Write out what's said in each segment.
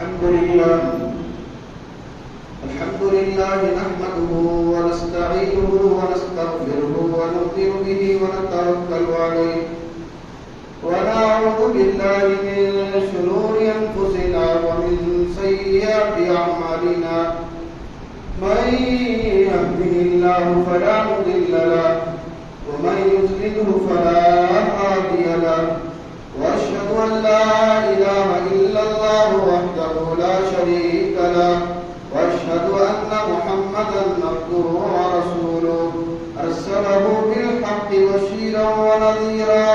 الحمد لله نحمده ونستعينه ونستغفره ونؤمن به ونتوكل عليه ونعوذ بالله من شرور أنفسنا ومن سيئات أعمالنا من يهده الله فلا مضل له ومن يضلله فلا هادي له وأشهد أن لا إله إلا الله وحده لا شريك له وأشهد أن محمدا عبده ورسوله أرسله بالحق بشيرا ونذيرا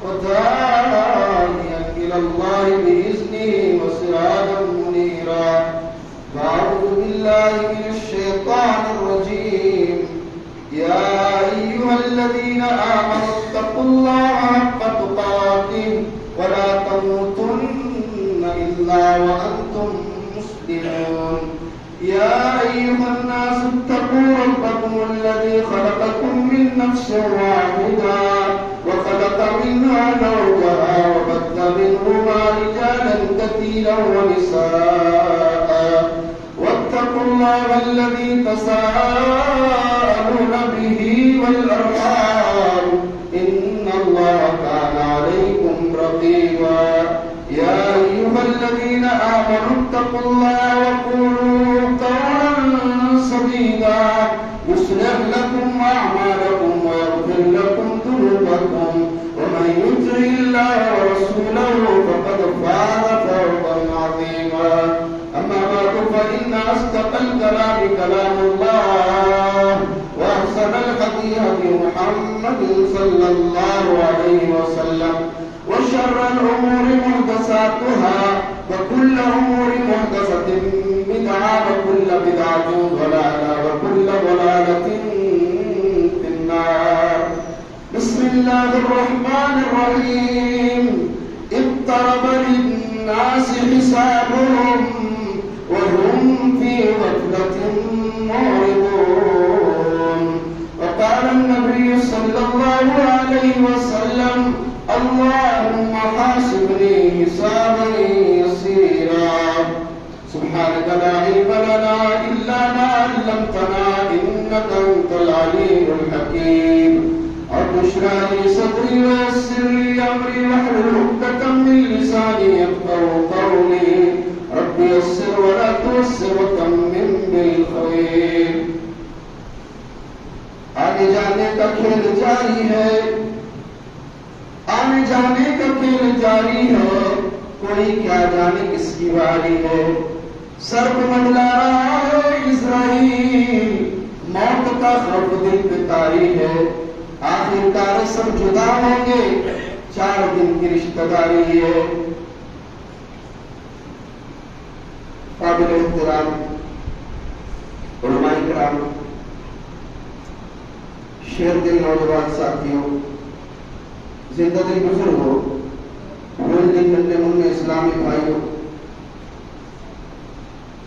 وداعيا إلى الله بإذنه وسراجا منيرا أعوذ بالله من الشيطان الرجيم يا أيها الذين آمنوا اتقوا الله حق تقاته ولا تموتن إلا وأنتم مسلمون يا أيها الناس اتقوا ربكم الذي خلقكم من نفس واحدة وخلق منها زوجها وبث منهما رجالا كثيرا ونساء واتقوا الله الذي تساءلون به والأرحام إن الله كان عليكم رقيبا يا أيها الذين آمنوا اتقوا الله وقولوا قولا سديدا يصلح لكم أعمالكم ويغفر لكم ذنوبكم ومن يطع الله ورسوله فقد فاز فوزا عظيما أما بعد فإن أصدق الكلام كلام الله وأحسن الحديث محمد صلى الله عليه وسلم وشر الأمور محدثاتها وكل أمور محدثة بدعة وكل بدعة ضلالة وكل ضلالة في النار بسم الله الرحمن الرحيم اقترب للناس حسابهم وهم في غفلة معرضون وقال النبي صلى الله عليه وسلم اللهم حاسبني حسابا يسيرا سبحانك لا علم لنا إلا ما علمتنا إنك أنت العليم الحكيم رب اشرح لي صدري ويسر لي أمري واحلل عقدة من لساني يفقهوا قولي رب يسر ولا تعسر وتمم بالخير آگے جانے کا کھیل جاری ہے آنے جانے کا کھیل جاری ہے کوئی کیا جانے کس کی باری ہے سر کو منڈلا رہا ہے اسرائیل موت کا خوف دل پہ طاری ہے آخر کار سب جدا ہوں گے 4 دن کی رشتہ داری ہے قابل احترام علماء کرام شیر دل نوجوان ساتھیوں زندہ دل بزرگوں روز دن ملنے منہ اسلامی بھائیوں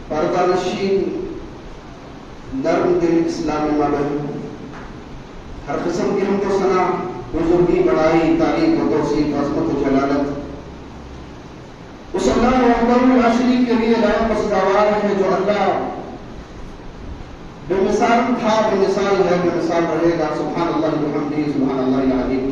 پردہ نشین نرم دل اسلامی ماں بہنوں ہر قسم کی حمد و ثنا بزرگی بڑائی تعریف و توصیف عظمت و جلالت اس اللہ وحدہ لا شریک کے لیے لائق و سزاوار ہے جو اللہ بے مثال تھا بے مثال ہے بے مثال رہے گا سبحان اللہ بحمدہ سبحان اللہ العظیم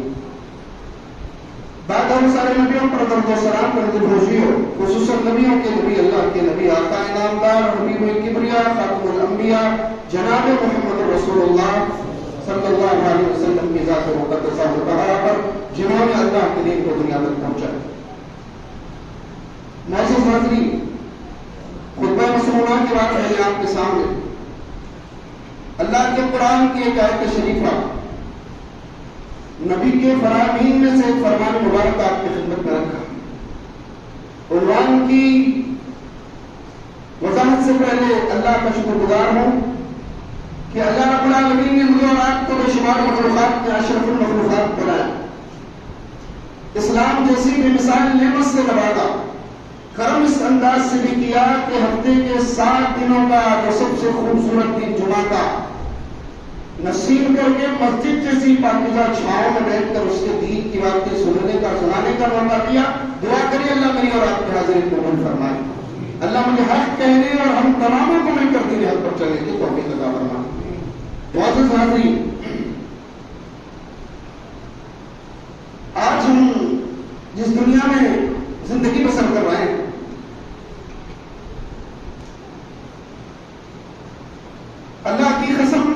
بعد ہم سارے نبیوں پر درود و سلام کرتے ہوئے خصوصاً نبیوں کے نبی اللہ کے نبی آقا انعامدار حبیب الکبریاء خاتم الانبیاء جناب محمد رسول اللہ صلی اللہ علیہ وسلم کی ذات مقدسہ مطہرہ پر جنہوں نے اللہ کے دین کو دنیا تک پہنچایا معزز حاضرین خطبہ مسمونہ کے بعد میں آپ کے سامنے اللہ کے قرآن کی ایک آیت شریفہ نبی کے فرامین میں سے ایک فرمان مبارک آپ کی خدمت میں رکھا عنوان کی وضاحت سے پہلے اللہ کا شکر گزار ہوں کہ اللہ رب العالمین نے مجھے اور آپ کو بے شمار مخلوقات کے اشرف المخلوقات بنایا اسلام جیسی بے مثال نعمت سے نوازا کرم اس انداز سے بھی کیا کہ ہفتے کے 7 دنوں کا جو سب سے خوبصورت دن جمعہ کا نصیب کر کے مسجد جیسی پاکیزہ چھاؤں میں بیٹھ کر اس کے دین کی باتیں سننے کا سنانے کا موقع دیا. دعا کریے اللہ میری اور آپ کی حاضری قبول فرمائے. اللہ مجھے حق کہنے اور ہم تماموں کو مل کر دین حق پر چلنے کی توفیق عطا فرما۔ معزز حاضرین، آج ہم جس دنیا میں زندگی بسر کر رہے ہیں، اللہ کی قسم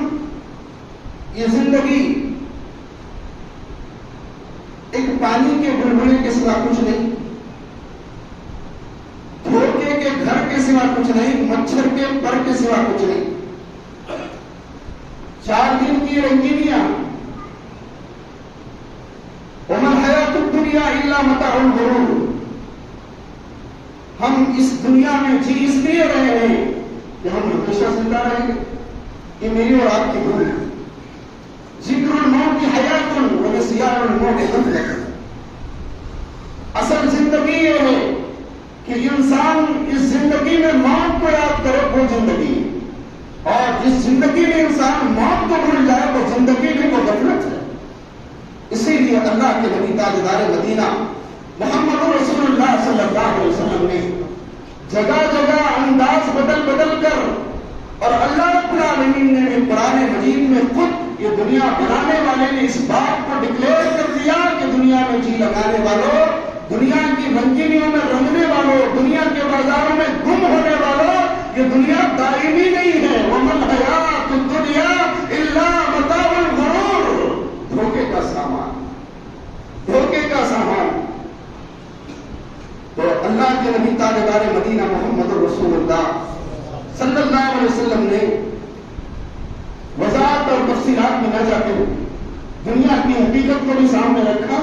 یہ زندگی ایک پانی کے بلبلے کے سوا کچھ نہیں، دھوکے کے گھر کے سوا کچھ نہیں، مچھر کے پر کے سوا کچھ نہیں، 4 دن کی رنگینیاں، وما الحیات الدنیا الا متاع الغرور۔ ہم اس دنیا میں جی اس لیے رہے ہیں کہ ہم ہمیشہ زندہ رہیں گے، یہ میری اور آپ کی بھول ہے۔ ذکر الموت کی حیات ونسیان الموت غفلۃ۔ اصل زندگی یہ ہے کہ انسان اس زندگی میں موت کو یاد کرے، وہ زندگی ہے، اور جس زندگی میں انسان موت کو بھول جائے وہ زندگی نہیں، وہ غفلت ہے۔ اسی لیے اللہ کے نبی تاجدار مدینہ محمد رسول اللہ صلی اللہ علیہ وسلم نے جگہ جگہ انداز بدل بدل کر، اور اللہ رب العالمین نے بھی قرآن مجید میں خود یہ دنیا بنانے والے نے اس بات کو ڈکلیئر کر دیا کہ دنیا میں جی لگانے والوں، دنیا کی رنگینیوں میں رنگنے والوں، دنیا کے بازاروں میں گم ہونے والوں، یہ دنیا دائمی نہیں ہے۔ وَمَا الْحَيَاةُ الدُّنْيَا إِلَّا مَتَاعُ الْغُرُورِ۔ دھوکے کا سامان، دھوکے کا سامان۔ تو اللہ کے نبی تاجدار مدینہ محمد رسول اللہ صلی اللہ علیہ وسلم نے وضاحت اور تفصیلات میں نہ جاتے ہوئے دنیا کی حقیقت کو بھی سامنے رکھا،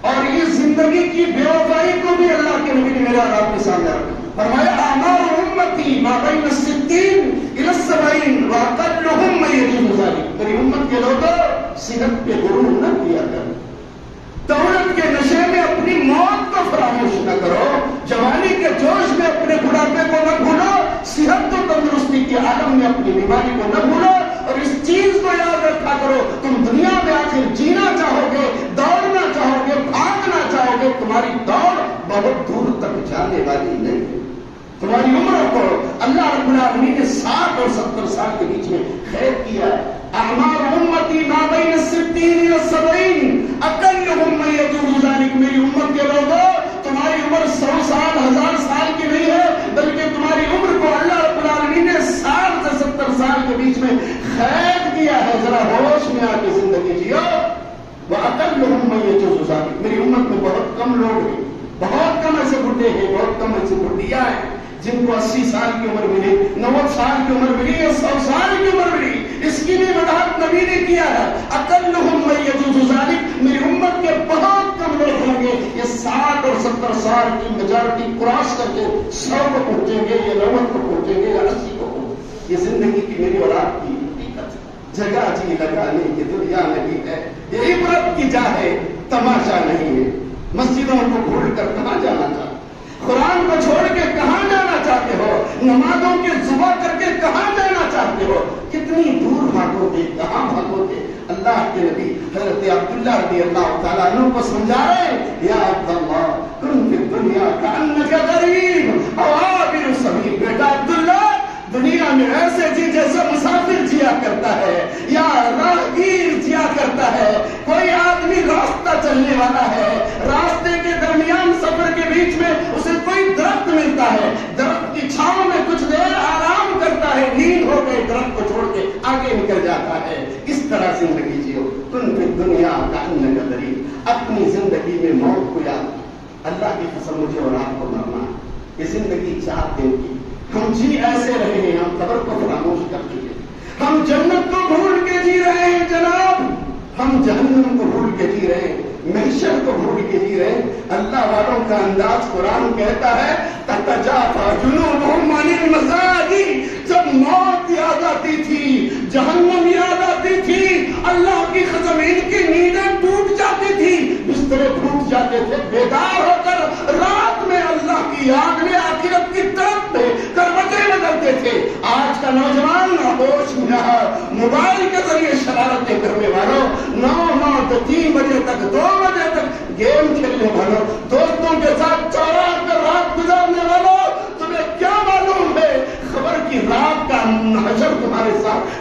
اور اس زندگی کی بے وفائی کو بھی اللہ کے نبی نے میرے اور آپ کے سامنے رکھا۔ فرمایا اعمار امتی ما بین الستین الی السبعین واقلہم من یجوز ذلک۔ میری امت کے لوگوں صحت پہ غرور نہ کیا کرو، دولت کے نشے میں اپنی موت کو فراموش نہ کرو، جوانی کے جوش میں اپنے بڑھاپے کو نہ بھولو، صحت و تندرستی کے عالم میں اپنی بیماری کو نہ بھولو، اور اس چیز کو یاد رکھا کرو تم دنیا میں آخر جینا چاہو گے، دوڑنا چاہو گے، بھاگنا چاہو گے، تمہاری دوڑ بہت دور تک جانے والی نہیں ہے۔ تمہاری عمر کو اللہ رب العالمین نے 60 اور 70 سال کے بیچ میں خیر کیا ہے۔ اعمار امتی ما بین الستین الی السبعین اقلہم من یجوز ذلک۔ میری امت کے لوگوں تمہاری عمر 100 سال 1000 سال کی نہیں ہے، بلکہ تمہاری عمر کو اللہ رب العالمین نے 60 سے 70 سال کے بیچ میں قید کیا ہے۔ ذرا ہوش میں آ کے زندگی جیو۔ وَأَقَلُّهُم مَّن يَجُوزُ ذَلِكَ۔ میری امت میں بہت کم لوگ ہیں، بہت کم ایسے بڈھے ہیں، بہت کم ایسے بڈھیاں ہیں جن کو 80 سال کی عمر ملی، 90 سال کی عمر ملی، 100 سال کی عمر ملی۔ اس کی بھی وضاحت نبی نے کیا ہے۔ اقلہم من یجوز ذلک۔ میری امت کے بہت کم لوگ ہوں گے یہ 60 اور 70 سال کی میجارٹی کراس کر کے 100 کو پہنچیں گے، یا 90 کو پہنچیں گے، یا 80 کو پہنچیں گے۔ یہ زندگی کی میری اور آپ کی حقیقت ہے۔ جگہ جی لگانے کی دنیا نہیں ہے، یہ عبرت کی جا ہے، تماشا نہیں ہے۔ مسجدوں کو بھول کر کہاں جانا چاہتے، قرآن کو چھوڑ کے کہاں جانا چاہتے ہو، نمازوں کے ذبح کر کے کہاں جانا چاہتے ہو، کتنی دور بھاگو گے، کہاں بھاگو گے۔ اللہ کے نبی حضرت عبداللہ رضی اللہ تعالیٰ عنہ کو سمجھا رہے ہیں، یا عبداللہ کن فی الدنیا کأنک غریب او عابر سبیل۔ بیٹا عبداللہ دنیا میں ایسے جی جیسے مسافر جیا کرتا ہے یا راہگیر جیا کرتا ہے۔ کوئی آدمی راستہ چلنے والا ہے، راستے کے درمیان سفر کے بیچ میں اسے کوئی درخت ملتا ہے، درخت کی چھاؤں میں کچھ دیر آرام کرتا ہے، نیند ہو گئی درخت کو چھوڑ کے آگے نکل جاتا ہے۔ اس طرح زندگی جیو۔ کن فی الدنیا کأنک غریب۔ اپنی زندگی میں موت کو یاد، اللہ کی قسم مجھے اور آپ کو مرنا، یہ زندگی 4 دن کی، ہم جی ایسے رہے ہیں، ہم قبر کو فراموش کر چکے، ہم جنت کو بھول کے جی رہے ہیں جناب، ہم جہنم کو بھول کے جی رہے ہیں، محشر کو بھول کے جی رہے ہیں۔ اللہ والوں کا انداز قرآن کہتا ہے تتجافى جنوبهم عن المضاجع۔ جب موت یاد آتی تھی، جہنم یاد آتی تھی، اللہ کی قسم ان کی نیندیں ٹوٹ جاتی تھی، بسترے ٹوٹ جاتے تھے، بیدار ہو کر رات میں اللہ کی یاد میں آخرت کی طرف میں کروٹیں بدلتے تھے۔ آج کا نوجوان ہوش میں موبائل کے ذریعے شرارتیں کرنے والوں، 9 3 بجے تک 2 بجے تک گیم کھیلنے والوں، دوستوں کے ساتھ چوراہ کر رات گزارنے والوں، تمہیں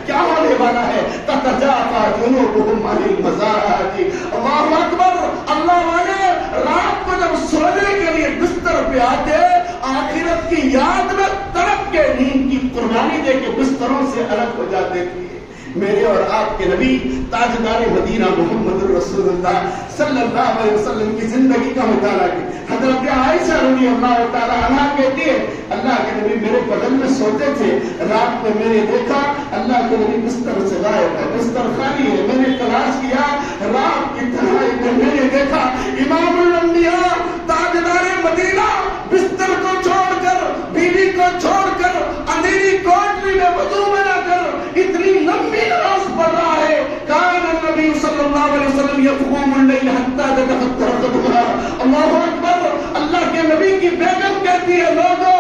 کیا ہونے والا ہے؟ تتجافا جنوبہم عن المضاجع، اللہ اکبر، اللہ والے رات کو جب سونے کے لیے بستر پہ آتے آخرت کی یاد میں تڑپ کے نیند کی قربانی دے کے بستروں سے الگ ہو جاتے تھے۔ میرے اور آپ کے نبی تاجدار مدینہ محمد رسول اللہ صلی اللہ علیہ وسلم کی زندگی کا مطالعہ کی حضرت عائشہ رضی اللہ تعالی عنہا کہتی ہے اللہ کے نبی میرے بغل میں سوتے تھے، رات میں میں نے دیکھا اللہ کے نبی بستر سے غائب ہے، بستر خالی ہے، میں نے تلاش کیا رات کی تنہائی میں میں نے دیکھا امام الانبیاء تاجدار مدینہ بستر کو چھوڑ کر بیوی کو چھوڑ کر اندھیری کوٹری میں وضو بنا کر اتنی لمبی نماز پڑھ رہا ہے۔ کان النبی صلی اللہ علیہ وسلم یقوم اللیل حتی تتفطر قدمہ، اللہ اکبر، اللہ کے نبی کی بیگم کہتی ہے لوگوں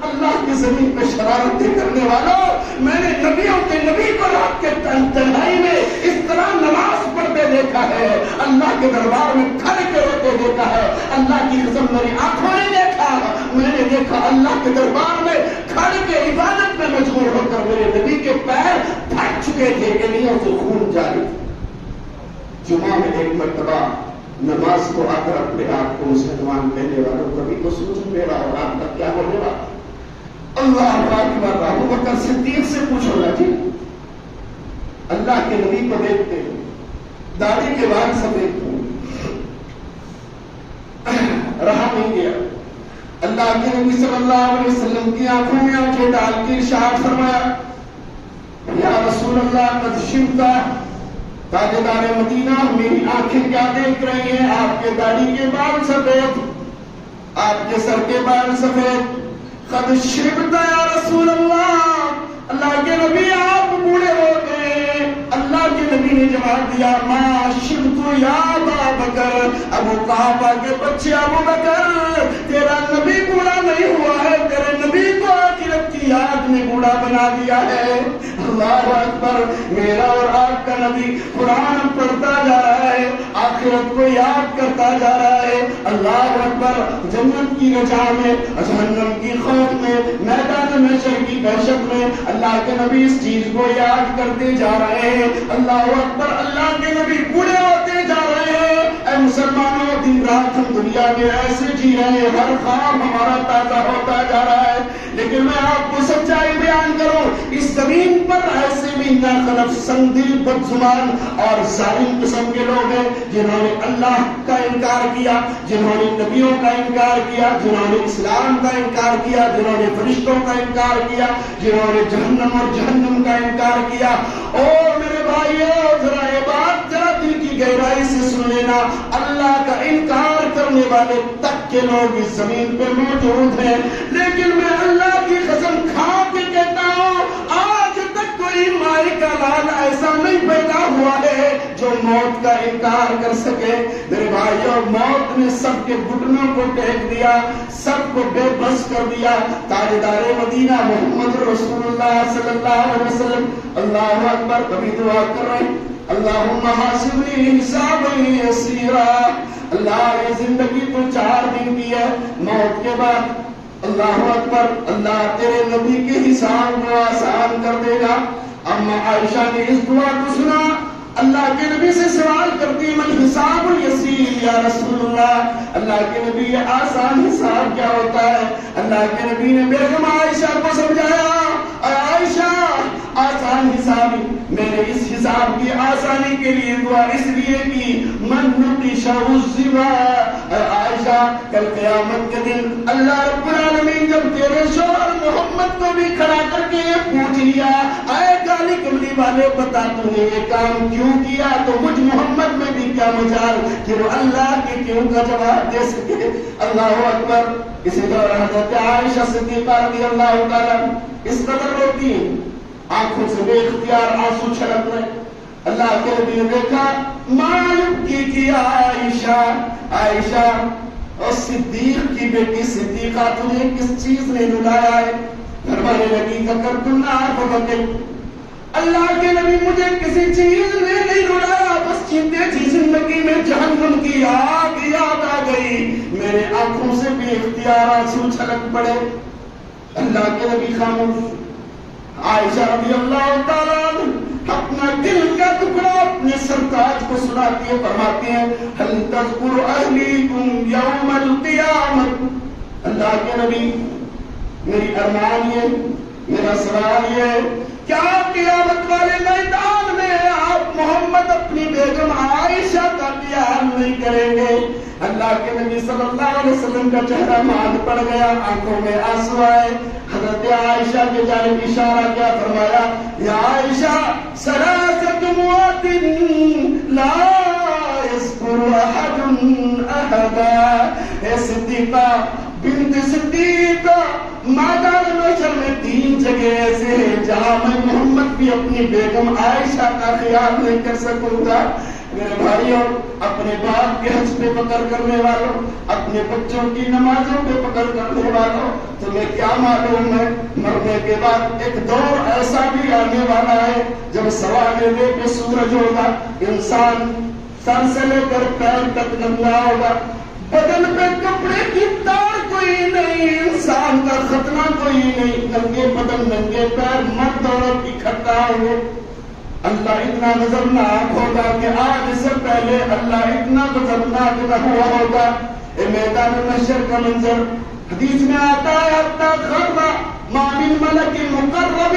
اللہ کی زمین پہ شرارتیں کرنے والوں، میں نے نبیوں کے نبی کو رات کے تنہائی میں اس طرح نماز پڑھتے دیکھا ہے، اللہ کے دربار میں کھڑ کے روتے دیکھا ہے، اللہ کی قسم میری آنکھوں نے دیکھا، میں نے دیکھا اللہ کے دربار میں کھڑ کے عبادت میں مشغول ہو کر میرے نبی کے پیر پھٹ چکے تھے، انگلیوں سے خون جاری تھا۔ جمعہ میں ایک مرتبہ نماز کو آ کر اپنے آپ کو مسلمان کہنے والوں کبھی تو سوچ میرا اور آپ کا کیا ہونے والا؟ اللہ اکبر، ابو بکر صدیق سے پوچھو نا جی، اللہ کے نبی کو دیکھتے ہیں داڑھی کے بال سفید رہا نہیں گیا، اللہ کے نبی صلی اللہ علیہ وسلم کی آنکھوں میں آنکھیں ڈال کے ارشاد فرمایا یا رسول اللہ قد شبت، تاجدار مدینہ میری آنکھیں کیا دیکھ رہی ہیں؟ آپ کے داڑھی کے بال سفید، آپ کے سر کے بال سفید، قد شبت یا رسول اللہ کے نبی آپ بوڑھے ہو گئے۔ اللہ کے نبی نے جواب دیا ما شبت یا ابا بکر، ابو قحافہ کے بچے ابو بکر تیرا نبی بوڑھا نہیں ہوا ہے، تیرے نبی کو آخرت کی یاد نے بوڑھا بنا دیا ہے۔ اللہ اکبر، میرا اور آپ کا نبی قرآن پڑھتا جا رہا ہے، آخرت کو یاد کرتا جا رہا ہے۔ اللہ اکبر، جنت کی رجا میں، جہنم کی خوف میں، میدان محشر کی دہشت میں اللہ کے نبی اس چیز کو یاد کرتے جا رہے ہیں۔ اللہ اکبر، اللہ کے نبی بوڑھے ہوتے جا رہے ہیں۔ اے مسلمانوں، دن رات ہم دنیا میں ایسے جی رہے ہیں، ہر خواب ہمارا تازہ ہوتا جا رہا ہے، لیکن میں آپ کو سچائی بیان کروں، اس زمین پر ایسے بھی ناخلف سنگدل بدزبان اور ظالم قسم کے لوگ ہیں جنہوں نے اللہ کا انکار کیا، جنہوں نے نبیوں کا انکار کیا، جنہوں نے اسلام کا انکار کیا، جنہوں نے فرشتوں کا انکار کیا، جنہوں نے جہنم اور جہنم کا انکار کیا۔ او میرے بھائیو، ذرا یہ بات ذرا دل کی گہرائی سے سن لینا، اللہ کا انکار کرنے والے تک کے لوگ اس زمین پہ موجود ہیں، لیکن میں اللہ کی قسم کھا کے کہتا ہوں آج تک کوئی مائی کا لال ایسا نہیں پیدا ہوا ہے جو موت کا انکار کر سکے۔ میرے بھائیو، موت نے سب کے گھٹنوں کو ٹیک دیا، سب کو بے بس کر دیا۔ تاجدار مدینہ محمد رسول اللہ صلی اللہ علیہ وسلم اللہ اکبر کبھی دعا کر رہے ہیں اللہم حاسبنی حسابا یسیرا، اللہ یہ زندگی تو 4 دن کی ہے، موت کے بعد اللہ اکبر اللہ تیرے نبی کے حساب کو آسان کر دے گا۔ اما عائشہ نے اس دعا کو سنا، اللہ کے نبی سے سوال کرتی من حساب الیسیر یا رسول اللہ، اللہ کے نبی یہ آسان حساب کیا ہوتا ہے؟ اللہ کے نبی نے بیگم عائشہ کو سمجھایا، اے عائشہ آسان حساب، میں نے اس حساب کی آسانی کے لیے دعا اس لیے کی من نقش الزما، اے عائشہ کل قیامت کے دن اللہ رب العالمین جب تیرے شوہر محمد کو بھی کھڑا کر کے یہ پوچھ لیا اے کالی کملی والے بتا تو نے یہ کام کیوں کیا، تو مجھ محمد میں بھی کیا مجال کہ وہ اللہ کے کیوں کا جواب دے سکے۔ اللہ اکبر۔ اسی طرح حضرت عائشہ صدیقہ رضی اللہ تعالیٰ اس قدر روتی ہیں، آنکھوں سے بے اختیار آنسو چھلک رہے۔ اللہ کے نبی نے دیکھا مالک کی عائشہ، عائشہ اور صدیق کی بیٹی صدیقہ تجھے کس چیز نے رلایا ہے؟ فرمانے لگی کر تم نہ اللہ کے نبی مجھے کسی چیز نے نہیں رلایا، بس چیتے تھی زندگی میں جہنم کی آگ یاد آ گئی، میرے آنکھوں سے بے اختیار آنسو چھلک پڑے۔ اللہ کے نبی خاموش، عائشہ رضی اللہ تعالیٰ اپنا دل کا ٹکڑا اپنے سرتاج کو سناتی ہے، فرماتی ہیں هل تذکر اہلیکم یوم القیامت، اللہ کے نبی میری ارمان یہ، میرا سوال یہ، کیا قیامت والے میدان میں آپ محمد اپنی بیگم عائشہ کا خیال نہیں کریں گے؟ اللہ کے نبی صلی اللہ علیہ وسلم کا چہرہ ماند پڑ گیا، آنکھوں میں آنسو آئے، حضرت عائشہ کے جانب اشارہ کیا، فرمایا یا عائشہ ثلاثۃ موات لا یذکر احد احدا، اے صدیقہ بنت صدیق، میدان محشر میں 3 جگہ ایسے ہیں جہاں میں محمد بھی اپنی بیگم عائشہ کا خیال نہیں کر سکوں گا۔ میرے بھائیوں، اپنے باپ کے حج پہ پکڑ کرنے والوں، اپنے بچوں کی نمازوں پہ پکڑ کرنے والوں، تمہیں کیا معلوم ہے مرنے کے بعد ایک دور ایسا بھی آنے والا ہے جب سوالے دے کے سورج ہوگا، انسان سر سے لے کر پیر تک ننگا ہوگا، بدن پہ کپڑے کی تار کوئی نہیں، انسان کا ختنہ کوئی نہیں، ننگے بدن ننگے پیر مرد عورت اکٹھا ہوئے، اللہ اتنا غضبناک ہوگا کہ آج سے پہلے اللہ اتنا غضبناک نہ ہوا ہوگا۔ اے میدان محشر کا منظر حدیث میں آتا ہے حتی خر ما من ملک مقرب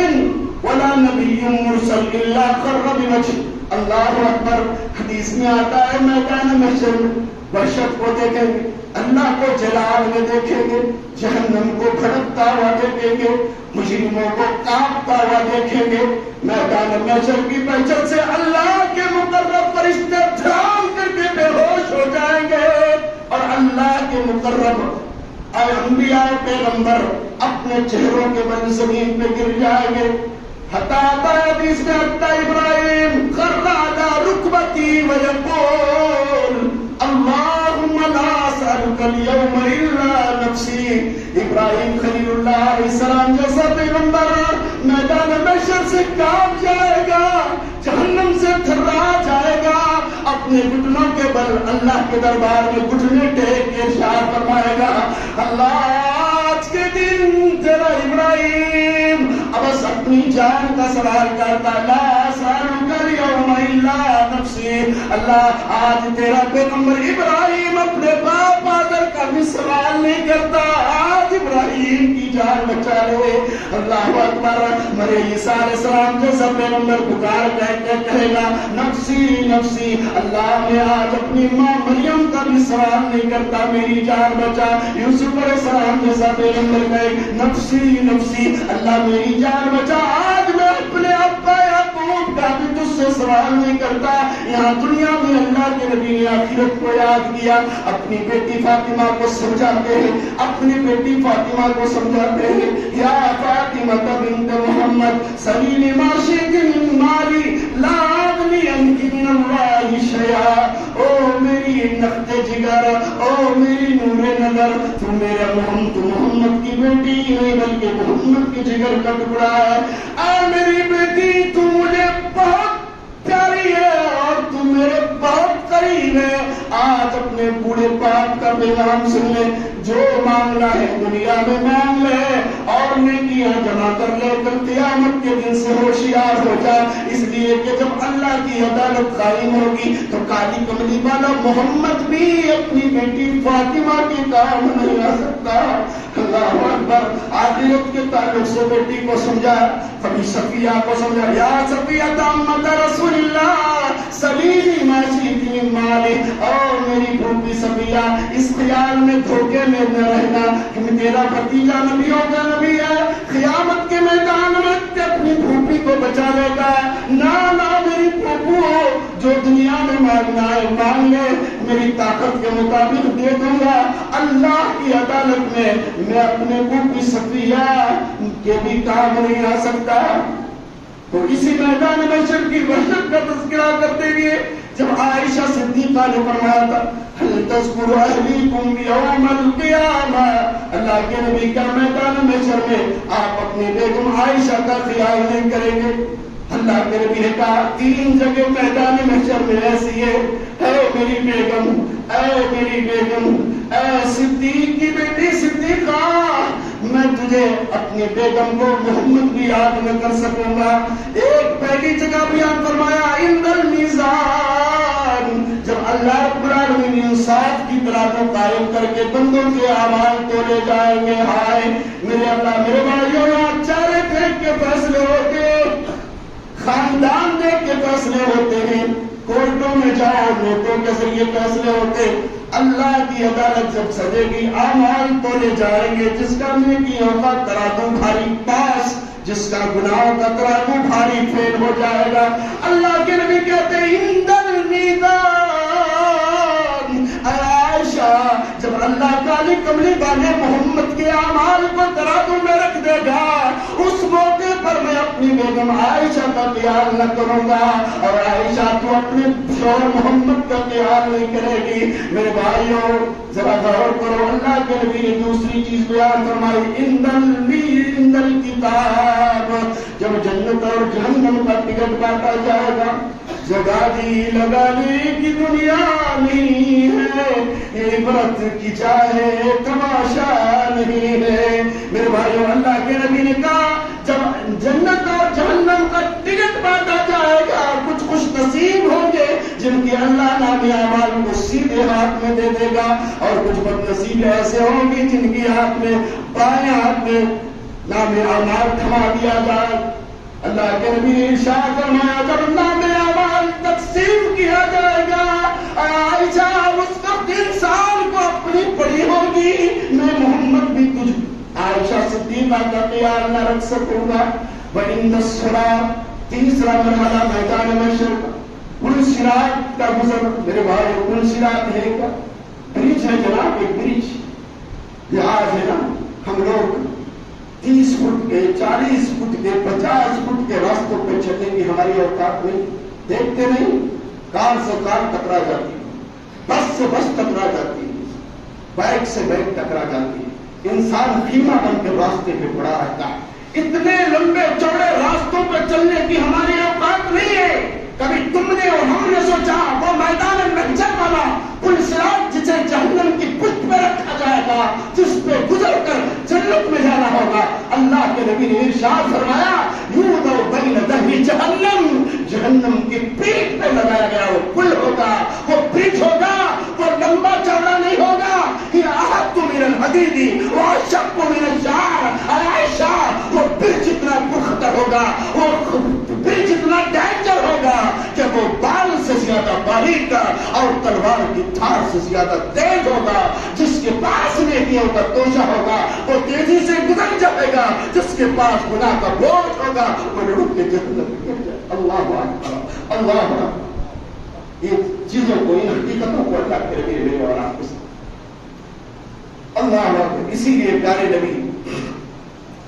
ولا نبی مرسل الا خر بوجہ، اللہ اکبر، حدیث میں آتا ہے میدان محشر میں وحشت کو دیکھیں گے، اللہ کو جلال میں دیکھیں گے، جہنم کو بھڑکتا ہوا دیکھیں گے، مجرموں کو کانپتا ہوا دیکھیں گے، میدان محشر کی بحثت سے اللہ کے مقرب فرشتے دھڑام کر کے بے ہوش ہو جائیں گے، اور اللہ کے مقرب انبیاء پیغمبر اپنے چہروں کے بل زمین پہ گر جائیں گے۔ حتی حدیث میں حتی ابراہیم خر علی رکبتی ویقول اللہم لا اسألک اليوم الا نفسی، ابراہیم خلیل اللہ علیہ السلام جیسا پیغمبر میدان محشر سے کانپ جائے گا، جہنم سے تھرا جائے گا، اپنے گھٹنوں کے بل اللہ کے دربار میں گھٹنے ٹیک کے ارشاد فرمائے گا اللہ آج کے دن تیرا ابراہیم اب بس اپنی جان کا سوال کرتا، لا اسألک اليوم الا نفسی، اللہ آج تیرا پیغمبر ابراہیم اپنے باپ آدر کا بھی سوال نہیں کرتا، آج ابراہیم کی جان بچا لے۔ اللہ اکبر، مرے عیسیٰ علیہ السلام جیسا پیغمبر پکار کہے گا نفسی نفسی، اللہ میں آج اپنی ماں مریم کا بھی سوال نہیں کرتا، میری جان بچا۔ یوسف علیہ السلام جیسا پیغمبر کہے نفسی نفسی، اللہ میری جان بچا، آج میں اپنے ابا یعقوب کا بھی تجھ سے سوال نہیں کرتا۔ یہاں دنیا میں اللہ کے نبی نے آخرت کو یاد کیا، اپنی بیٹی فاطمہ کو سمجھاتے ہیں، اپنی بیٹی فاطمہ کو سمجھاتے ہیں، یا فاطمہ بنت محمد سلیمی ما شئت من مالی لا اغنی عنک من اللہ شیئا، او میری نقد جگر، او میری نور نظر، تو میرا محمد کی بیٹی نہیں بلکہ محمد کے جگر کا ٹکڑا ہے، اے میری بیٹی تو مجھے بہت پیاری ہے اور تو میرے بہت قریب ہے، آج اپنے بوڑھے باپ کا پیغام سن لے، جو مانگنا ہے دنیا میں مانگ لے اور نیکیاں جمع کر لے، کل قیامت کے دن سے ہوشیار ہو جا، اس لیے کہ جب اللہ کی عدالت قائم ہوگی تو کالی کملی والا محمد بھی اپنی بیٹی فاطمہ کے کام نہیں آ سکتا۔ اللہ اکبر، آخرت کے تعلق سے بیٹی کو سمجھا، کبھی صفیہ کو سمجھا، یا صفیہ امت رسول اللہ سلیمی ما شئت من مالی، اور میری پھوپھی صفیہ اس خیال میں دھوکے میں نہ رہنا کہ تیرا بھتیجا نبیوں کا نبی ہے، قیامت کے میدان میں اپنی پھوپھی کو بچا لے گا، نہ میری پھوپھو جو دنیا میں مانگنا ہے مانگ لے، میری طاقت کے مطابق دے دوں گا، اللہ کی عدالت میں میں اپنے پھوپھی صفیہ کے بھی کام نہیں آ سکتا۔ تو اسی میدان محشر کی وحشت کا تذکرہ کرتے ہوئے جب عائشہ صدیقہ نے فرمایا تھا هل تذکر اہلیکم یوم القیامہ، اللہ کے نبی کا میدان محشر میں آپ اپنی بیگم عائشہ کا خیال نہیں کریں گے؟ اللہ کے نبی نے کہا 3 جگہ میدان محشر میں ایسی ہے، اے میری بیگم، اے میری بیگم، اے صدیق کی بیٹی صدیقہ، میں تجھے اپنی بیگم کو محمد بھی یاد نہ کر سکوں گا. ایک پہلی جگہ بیان فرمایا عند المیزان، جب اللہ رب العالمین انصاف کی ترازو قائم کر کے بندوں کے اعمال تولے جائیں گے. ہائے میرے اللہ، میرے بھائیوں، یہاں چارے پھینک کے فیصلے ہوتے، خاندان دیکھ کے فیصلے ہوتے ہیں، کورٹوں میں جاؤ نوٹوں کے ذریعے فیصلے ہوتے. اللہ کی عدالت جب سجے گی اعمال تولے جائیں گے، جس کا نیکیوں کا ترازو بھاری پاس، جس کا گناہوں کا ترازو بھاری فیل ہو جائے گا. اللہ کے نبی کہتے ہیں عند المیزان، اے عائشہ جب اللہ کالی کملی والے محمد کے اعمال کو ترازو میں رکھ دے گا، اس موقع پر میں اپنی بیگم عائشہ کا خیال نہ کروں گا، اور عائشہ تو اپنے شوہر محمد کا خیال نہیں کرے گی. میرے بھائیوں ذرا غور کرو، اللہ کے نبی نے دوسری چیز بیان فرمائی عند الکتاب، جب جنت اور جہنم کا ٹکٹ کاٹا جائے گا، جگادی لگانے کی دنیا نہیں ہے، عبرت کی چاہے تماشا نہیں ہے. میرے بھائیوں اللہ کے نبی نے کہا جب جنت اور جہنم کا ٹکٹ بانٹا جائے گا، کچھ خوش نصیب ہوں گے جن کی اللہ نام اعمال کو سیدھے ہاتھ میں دے دے گا، اور کچھ بد نصیب ایسے ہوں گے جن کی ہاتھ میں بائیں ہاتھ میں نام اعمال تھما دیا جائے. اللہ کے نبی نے ارشاد فرمایا جب نام اعمال تقسیم کیا جائے گا، عائشہ اس وقت انسان کو اپنی پڑی ہوگی، میں محمد بھی تجھ عائشہ صدیقہ کا خیال نہ رکھ سکوں گا. وَإِنَّ الصِّرَاطَ، تیسرا مرحلہ میدان محشر کا، پل صراط کا گزر. میرے بھائی پل صراط ہے کیا؟ برج ہے جناب، ایک برج جہاز ہے نا. ہم لوگ 30 فٹ کے 40 فٹ کے 50 فٹ کے راستوں پہ چلنے کی ہماری اوقات نہیں. دیکھتے نہیں، کار سے کار ٹکرا جاتی ہے، بس سے بس ٹکرا جاتی ہے، بائک سے بائک ٹکرا جاتی ہے، انسان خیمہ بن کے راستے پہ پڑا رہتا ہے. اتنے لمبے چوڑے راستوں پہ چلنے کی ہماری اوقات نہیں ہے. کبھی تم نے اور ہم نے سوچا وہ میدان محشر والا پل صراط جسے جہنم کی پشت پہ رکھا جائے گا، جس پہ گزر کر جنت میں جانا ہوگا. اللہ کے نبی نے ارشاد فرمایا یوضع بین ظہر جہنم، جہنم کی پیٹھ پہ لگایا گیا وہ پل ہوگا، وہ برج ہوگا، وہ لمبا چوڑا نہیں ہوگا. یہ احط من الحدید واشق من الشعر. عائشہ وہ برج اتنا پختہ ہوگا، وہ برج اتنا ڈینجر ہوگا کہ وہ بال سے زیادہ باریک اور تلوار کی دھار سے زیادہ تیز ہوگا. جس کے پاس نیکیوں کا توشہ ہوگا وہ تیزی سے گزر جائے گا، جس کے پاس گناہ کا بوجھ ہوگا وہ لڑک کے جہنم میں گر جائے. اللہ اکبر، اللہ اکبر. یہ چیزوں کو، ان حقیقتوں کو اللہ کے نبی نے اور آپ کو اللہ اکبر. اسی لیے پیارے نبی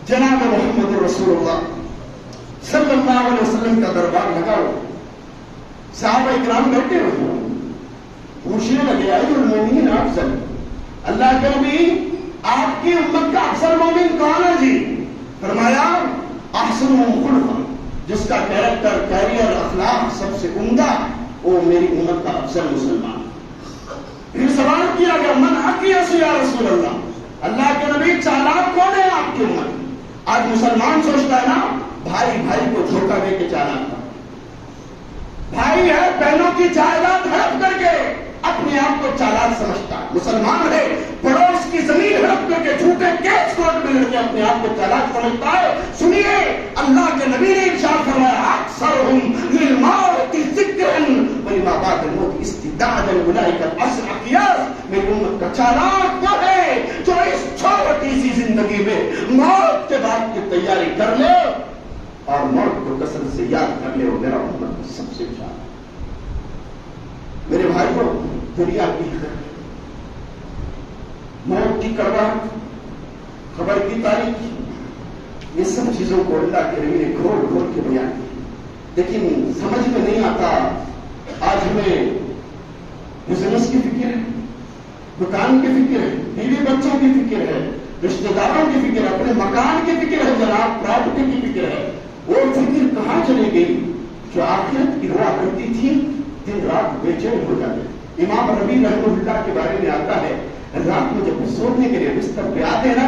جناب محمد رسول اللہ صلی اللہ علیہ وسلم کا دربار لگا ہوا، صحابہ اکرام بیٹھے ہوئے، پوچھنے لگے اے المومنین افضل، اللہ کے نبی آپ کی امت کا افضل مومن کون ہے جی؟ فرمایا احسنہم خلقا، جس کا کیریکٹر، کیریئر، اخلاق سب سے عمدہ، وہ میری امت کا افضل مسلمان. پھر سوال کیا گیا من اقیس یا رسول اللہ، اللہ کے نبی چالاک کون ہے آپ کی امت؟ آج مسلمان سوچتا ہے نا بھائی بھائی کو دھوکہ دے کے چالاک تھا، بھائی ہے بہنوں کی جائیداد ہڑپ کر کے اپنے آپ کو چالاک سمجھتا ہے. مسلمان ہے پڑوس کی زمین ہڑپ کر کے جھوٹے کیس کورٹ میں لڑ کے اپنے آپ کو چالاک سمجھتا ہے. سنیے اللہ کے نبی نے ارشاد فرمایا اکثرہم للموت ذکرا ولما بعد الموت استعدادا اولئک الاشقیاء. میری امت کا چالاک وہ ہے جو اس چھوٹی سی زندگی میں موت کے بعد کی تیاری کر لے اور موت کو کثرت سے یاد کر لے. وہ میرا امت سب سے اچھا. میرے بھائی کو دنیا کی موت کی کڑواہٹ، خبر کی تاریخ، یہ سب چیزوں کو اللہ کے نبی نے کھول کھول کے بیان کی. لیکن سمجھ میں نہیں آتا. آج ہمیں بزنس کی فکر ہے، دکان کی فکر ہے، بیوی بچوں کی فکر ہے، رشتے داروں کی فکر ہے، اپنے مکان کی فکر ہے، جناب پراپرٹی کی فکر ہے. وہ فکر کہاں چلی گئی جو آخرت کی ہوا کرتی تھی؟ دن رات بے چین ہو جاتے. امام ربیع رحمہ اللہ کے بارے میں آتا ہے رات میں جب سونے کے لیے بستر پہ آتے نا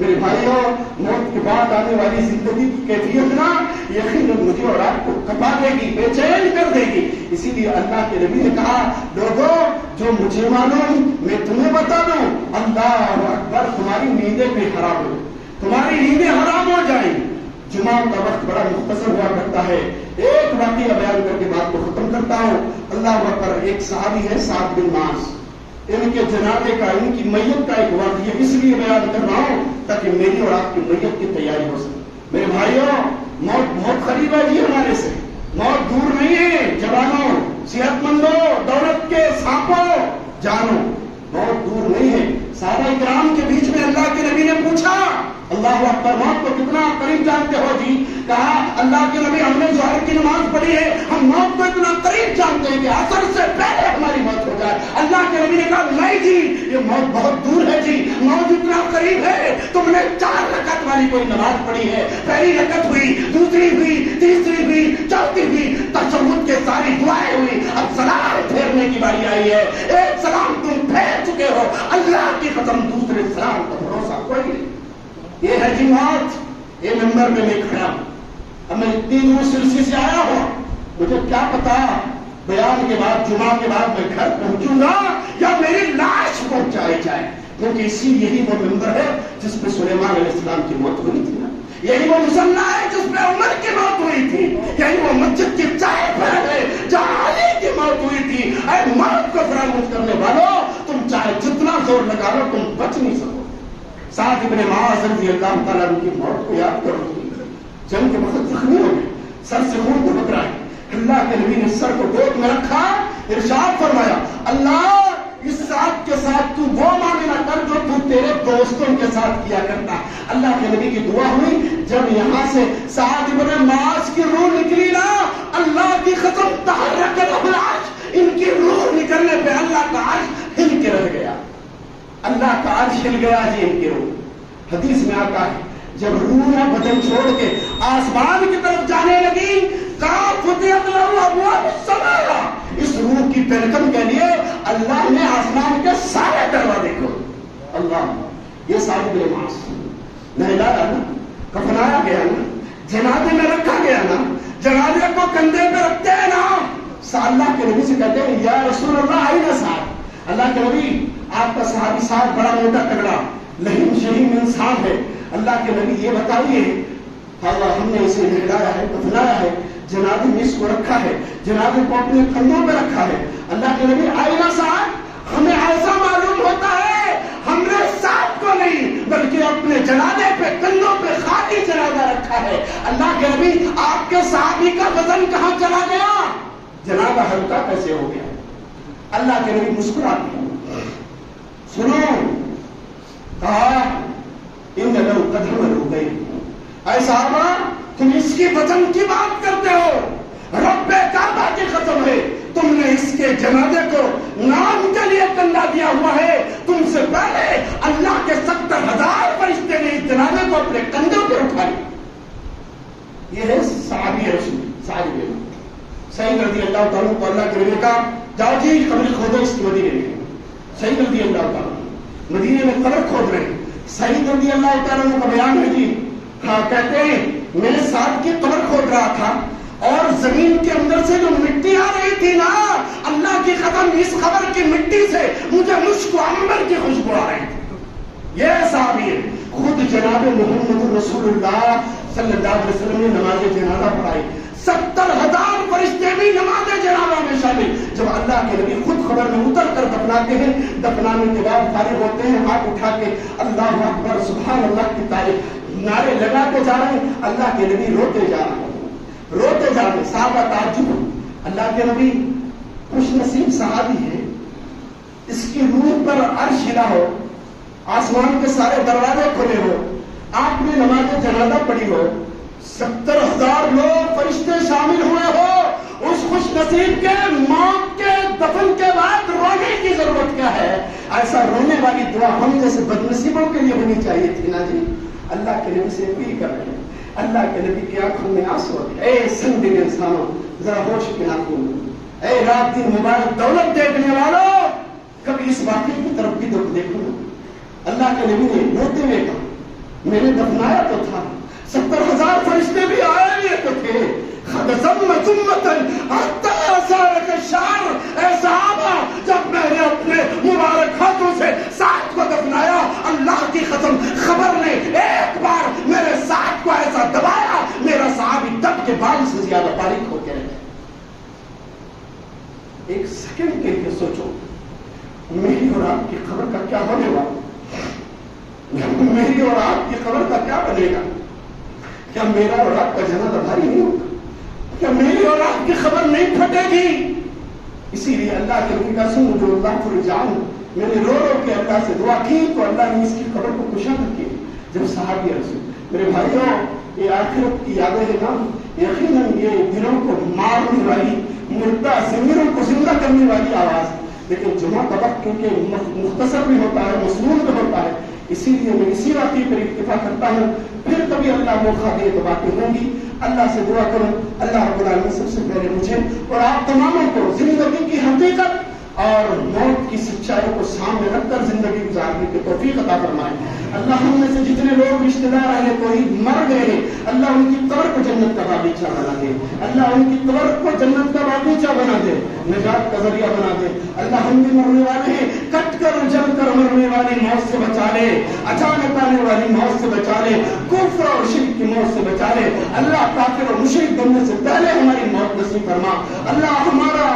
میرے بھائیوں، موت کے بعد آنے والی زندگی کی کیفیت نا یقیناً مجھے اور آپ کو کپا دے گی، بے چین کر دے گی۔ اسی لیے اللہ کے نبی نے کہا لوگوں جو مجھے معلوم میں تمہیں بتا دوں، اللہ اکبر، تمہاری نیندیں بھی حرام ہو، تمہاری نیندیں حرام ہو جائیں۔ جمعہ کا وقت بڑا مختصر ہوا کرتا ہے، ایک واقعہ بیان کر کے بات کو ختم کرتا ہوں۔ اللہ اکبر، ایک صحابی ہے سعد بن معاذ، ان کے جنازے کا، ان کی میت کا ایک واقعہ اس لیے بیان کر رہا ہوں تاکہ میری اور آپ کی میت کی تیاری ہو سکے۔ میرے بھائیوں، موت بہت قریب ہے جی ہمارے سے، موت دور نہیں ہے۔ جوانوں، صحت مندوں، دولت کے سانپوں، جانو، موت دور نہیں ہے۔ صحابہ کرام کے بیچ میں اللہ کے نبی نے پوچھا، اللہ اکبر، موت کو کتنا قریب جانتے ہو جی؟ کہا اللہ کے نبی ہم نے ظہر کی نماز پڑھی ہے، ہم موت کو اتنا قریب جانتے ہیں کہ عصر سے پہلے ہماری موت ہو جائے۔ اللہ کے نبی نے کہا نہیں جی، یہ موت بہت دور ہے جی، موت اتنا قریب ہے۔ تم نے 4 رکعت والی کوئی نماز پڑھی ہے، پہلی رکعت ہوئی، دوسری ہوئی، تیسری ہوئی، چوتھی ہوئی، تشہد کے ساری دعائیں ہوئی، اب سلام پھیرنے کی باری آئی ہے۔ ایک سلام تم پھیر چکے ہو، اللہ کی قسم دوسرے سلام کا بھروسہ کوئی نہیں۔ یہ ہے جی موت، یہ ممبر میں میں کھڑا ہوں، اب میں اتنی دور سلسلے سے آیا ہوں، مجھے کیا پتا بیان کے بعد، جمعہ کے بعد میں گھر پہنچوں گا یا میری لاش پہنچائی جائے، کیونکہ اسی یہی وہ ممبر ہے جس پہ سلیمان علیہ السلام کی موت ہوئی تھی نا، یہی وہ مصلی ہے جس پہ عمر کی موت ہوئی تھی، یہی وہ مسجد کی چائے پھیل ہے جہاں علی کی موت ہوئی تھی۔ اے موت کو فراموش کرنے والوں، تم چاہے جتنا زور لگا لو تم بچ نہیں سکو۔ سعد بن معاذ رضی اللہ تعالیٰ عنہ کی موت کو یاد کرو، جنگ کے وقت زخمی ہو گئے، سر سے خون دھڑک رہا ہے، اللہ کے نبی نے سر کو گود میں رکھا، ارشاد فرمایا اللہ اس سعد کے ساتھ تو وہ معاملہ کر جو تو تیرے دوستوں کے ساتھ کیا کرتا۔ اللہ کے نبی کی دعا ہوئی، جب یہاں سے سعد بن معاذ کی روح نکلی نا، اللہ کی قسم تحرک العرش، ان کی روح نکلنے پہ اللہ کا عرش ہل کے رہ گیا، اللہ کا عرش ہل گیا جی ان کی روح۔ حدیث میں آتا ہے جب روح نے بدن چھوڑ کے آسمان کی طرف جانے لگی، کہا فتحت لہ ابواب السماء، اس روح کی پہلکم کے لیے اللہ نے آسمان کے سارے دروازے کھولے۔ اللہ، یہ سعد بن معاذ نہلایا نا، کفنایا گیا نا، جنازے میں رکھا گیا نا، جنازے کو کندھے پہ رکھتے ہیں نا، اللہ کے نبی سے کہتے ہیں یا رسول اللہ آئینا سعد، اللہ کے نبی آپ کا صحابی سعد بڑا موٹا تگڑا لہیم شہیم انسان ہے، اللہ کے نبی یہ بتائیے، اللہ ہم نے اسے نہلایا ہے، کفنایا ہے، جنازے میں اس کو رکھا ہے، جنازے کو اپنے کندھوں پہ رکھا ہے۔ اللہ کے نبی آئینا سعد، ہمیں ایسا معلوم ہوتا ہے ہم نے سعد کو نہیں بلکہ اپنے جنازے پہ کندھوں پہ خالی جنازہ رکھا ہے۔ اللہ کے نبی آپ کے صحابی کا وزن کہاں چلا گیا، جنازہ ہلکا کیسے ہو گیا؟ اللہ کے نبی مسکرا دیا، سنو، کہا ان لو قدم ہو گئی، اے صحابہ تم اس کی وزن کی بات کرتے ہو، رب کعبہ کی قسم ہے تم نے اس کے جنازے کو نام کے لیے کندھا دیا ہوا ہے، تم سے پہلے اللہ کے 70,000 فرشتے نے اس جنازے کو اپنے کندھوں پر اٹھا لیا۔ یہ ہے صحابی رسول سعد بن سعید رضی اللہ تعالیٰ کو اللہ کے نبی کا جاؤ جی قبر کھودو اس کی مدینے میں۔ سعید رضی اللہ تعالیٰ مدینے میں قبر کھود رہے ہیں، سعید رضی اللہ تعالیٰ کا بیان ہے جی، ہاں کہتے ہیں میں سعد کی قبر کھود رہا تھا اور زمین کے اندر سے جو مٹی آ رہی تھی نا، اللہ کی قسم اس قبر کی مٹی سے مجھے مشک و عنبر کی خوشبو آ رہی تھی۔ یہ صحابی ہے، خود جناب محمد رسول اللہ صلی اللہ علیہ وسلم نے نماز جنازہ پڑھائی، 70,000 فرشتے بھی نماز جنازہ میں شامل۔ جب اللہ کے نبی خود قبر میں اتر کر دفناتے ہیں، دفنانے کے بعد فارغ ہوتے ہیں، ہاتھ اٹھا کے اللہ اکبر سبحان اللہ کی تعریف نعرے لگاتے جا رہے ہیں، اللہ کے نبی روتے جا رہے ہیں، روتے جا رہے، صحابہ تعجب، اللہ کے نبی خوش نصیب صحابی ہے، اس کی روح پر عرش ہلا ہو، آسمان کے سارے دروازے کھلے ہو، آپ نے نماز جنازہ پڑھی ہو، 70,000 لوگ فرشتے شامل ہوئے ہو، اس خوش نصیب کے موت کے دفن کے بعد رونے کی ضرورت کیا ہے؟ ایسا رونے والی دعا ہم جیسے بدنصیبوں کے لیے ہونی چاہیے تھی نا جی۔ اللہ کے نبی سے اپیل کر رہے ہیں، اللہ کے نبی کی آنکھوں میں آنسو آتے، اے سنگ دل انسانوں ذرا ہوش کے ناخن، اے رات دن مبارک دولت دیکھنے والوں کبھی اس واقعے کی طرف بھی دیکھو۔ اللہ کے نبی نے روتے ہوئے کہا میں نے دفنایا تو تھا، 70,000 فرشتے بھی آئے ہوئے تو تھے. خد ضم جمتن حتی اثارک الشعر. اے صحابہ، جب میں نے اپنے مبارک ہاتھوں سے سعد کو دفنایا، اللہ کی قسم خبر نے ایک بار میرے سعد کو ایسا دبایا، میرا صحابی دب کے بال سے زیادہ باریک ہو کے رہ گیا. ایک سیکنڈ کے لیے سوچو، میری اور آپ کی خبر کا کیا ہونے والا؟ میری اور آپ کی خبر کا کیا بنے گا؟ کیا میرا اور آپ کا جنازہ بھاری نہیں ہوگا؟ کیا میری اور آپ کی خبر نہیں پھٹے گی؟ اسی لیے اللہ کے نبی کا سن جو اللہ کو جان، میں نے رو رو کے اللہ سے دعا کی تو اللہ نے اس کی خبر کو کشادہ کی. جب صحابی رسول، میرے بھائیوں، یہ آخرت کی یادیں ہیں نا، یقیناً یہ دلوں کو مارنے والی، مردہ ضمیروں کو زندہ کرنے والی آواز. لیکن جمعہ کا وقت کیونکہ مختصر بھی ہوتا ہے، مصنون بھی ہوتا ہے، اسی لیے میں اسی واقعے پر اکتفا کرتا ہوں. پھر کبھی اللہ موقع دے تو باتیں ہوں گی. اللہ سے دعا کروں اللہ رب العالمین سب سے پہلے مجھے اور آپ تماموں کو زندگی کی حقیقت اور موت کی سچائی کو سامنے رکھ کر زندگی گزارنے کی توفیق عطا فرمائے. اللہ ہم میں سے جتنے لوگ رشتہ دار ہیں کوئی مر گئے ہیں، اللہ ان کی قبر کو جنت کا باغیچہ بنا دے. اللہ ان کی قبر کو جنت کا باغیچہ بنا دے، نجات کا ذریعہ بنا دے. اللہ ہم بھی مرنے والے ہیں، کٹ کر جل کر مرنے والی موت سے بچا لے، اچانک آنے والی موت سے بچا لے، کفر اور شرک کی موت سے بچا لے. اللہ کافر اور مشرک بننے سے پہلے ہماری موت نصیب فرما. اللہ ہمارا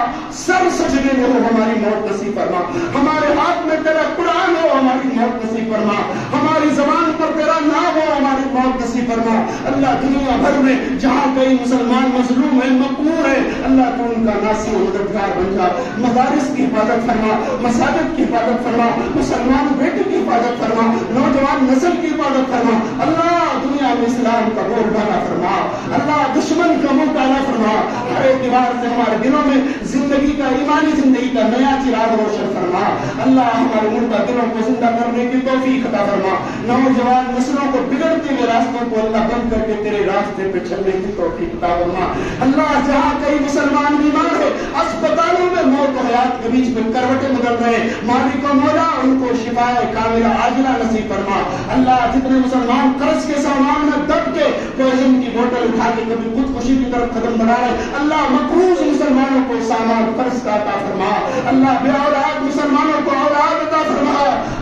سر سجدے میں ہو، ہماری موت نصیب فرما. ہمارے ہاتھ میں تیرا قرآن ہو، ہماری موت نصیب فرما. ہماری زبان پر تیرا نام ہو، ہماری موت نصیب فرما. اللہ دنیا بھر میں جہاں کئی مسلمان مظلوم ہیں، مقہور ہیں، اللہ تو ان کا ناصر و مددگار بن جا. مدارس کی حفاظت فرما، مساجد کی حفاظت فرما، مسلمان بیٹے کی حفاظت فرما، نوجوان نسل کی حفاظت فرما. اللہ دنیا میں اسلام کا بول بالا فرما. اللہ دشمن کا منہ کالا فرما. ہر اعتبار سے ہمارے دلوں میں زندگی کا، ایمانی زندگی کا نیا چراغ روشن فرما. اللہ ہمارے مردہ دلوں کو زندہ کرنے کی توفیق عطا فرما. نوجوان نسلوں کو بگڑتے ہوئے راستوں کو اللہ بند کر کے تیرے راستے پہ چلنے کی توفیق عطا فرما. اللہ جہاں کئی مسلمان بیمار ہیں، اسپتالوں میں موت و حیات کے بیچ میں کروٹیں بدل رہے، مالک و مولا ان کو شفائے کاملہ عاجلہ نصیب فرما. اللہ جتنے مسلمان قرض کے سامان میں دب کے پوائزن کی بوتل اٹھا کے کبھی خودکشی کی طرف قدم بڑھا رہے، اللہ مقروض مسلمانوں کو سامان قرض کا عطا فرما. اللہ بے اولاد مسلمانوں کو اولاد عطا فرما.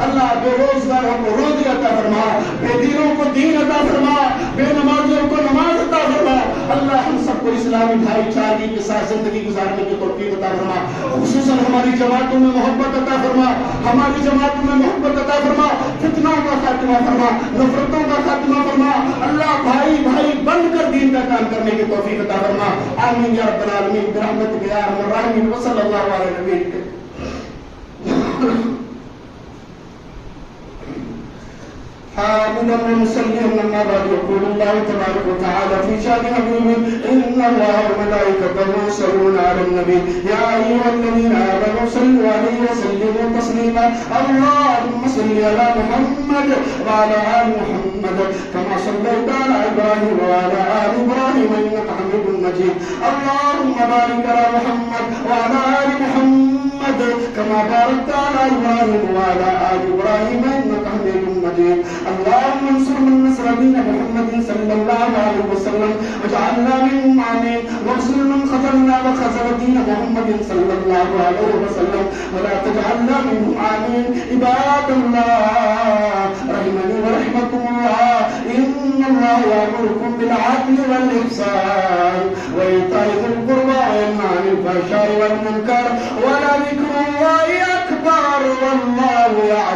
اللہ بے روزگاروں کو روزی عطا فرما، بے دینوں کو دین عطا فرما، بے نمازیوں کو نماز عطا فرما. اللہ ہم سب کو اسلامی بھائی چارگی کے ساتھ زندگی گزارنے کی توفیق عطا فرما. خصوصاً ہماری جماعتوں میں محبت عطا فرما، ہماری جماعتوں میں محبت عطا فرما. فتنوں کا خاتمہ فرما، نفرتوں کا خاتمہ فرما. اللہ بھائی بھائی بن کر دین کا کام کرنے کی توفیق عطا فرما. آمین یا رب العالمین برحمتک یا ارحم الراحمین. وصلی اللہ علیہ نبی. حامدا ومصليا لما بعد يقول الله تبارك وتعالى في شان حبيبه ان الله وملائكته يصلون على النبي يا ايها الذين امنوا صلوا عليه وسلموا تسليما. اللهم صل على محمد وعلى ال محمد كما صليت على ابراهيم وعلى ال ابراهيم انك حميد مجيد. اللهم بارك على محمد وعلى ال محمد كما باركت على ابراهيم وعلى ال ابراهيم انك حميد مجيد. اللهم انصر من نصر دين محمد صلى الله عليه وسلم واجعلنا منهم آمين. واغفر من خذلنا وخذل دين محمد صلى الله عليه وسلم ولا تجعلنا منهم آمين. عباد الله رحمني ورحمكم الله ان الله يأمركم بالعدل والإحسان وإيتاء ذي القربى وينهى عن الفحشاء والمنكر ولذكر الله أكبر والله يعلم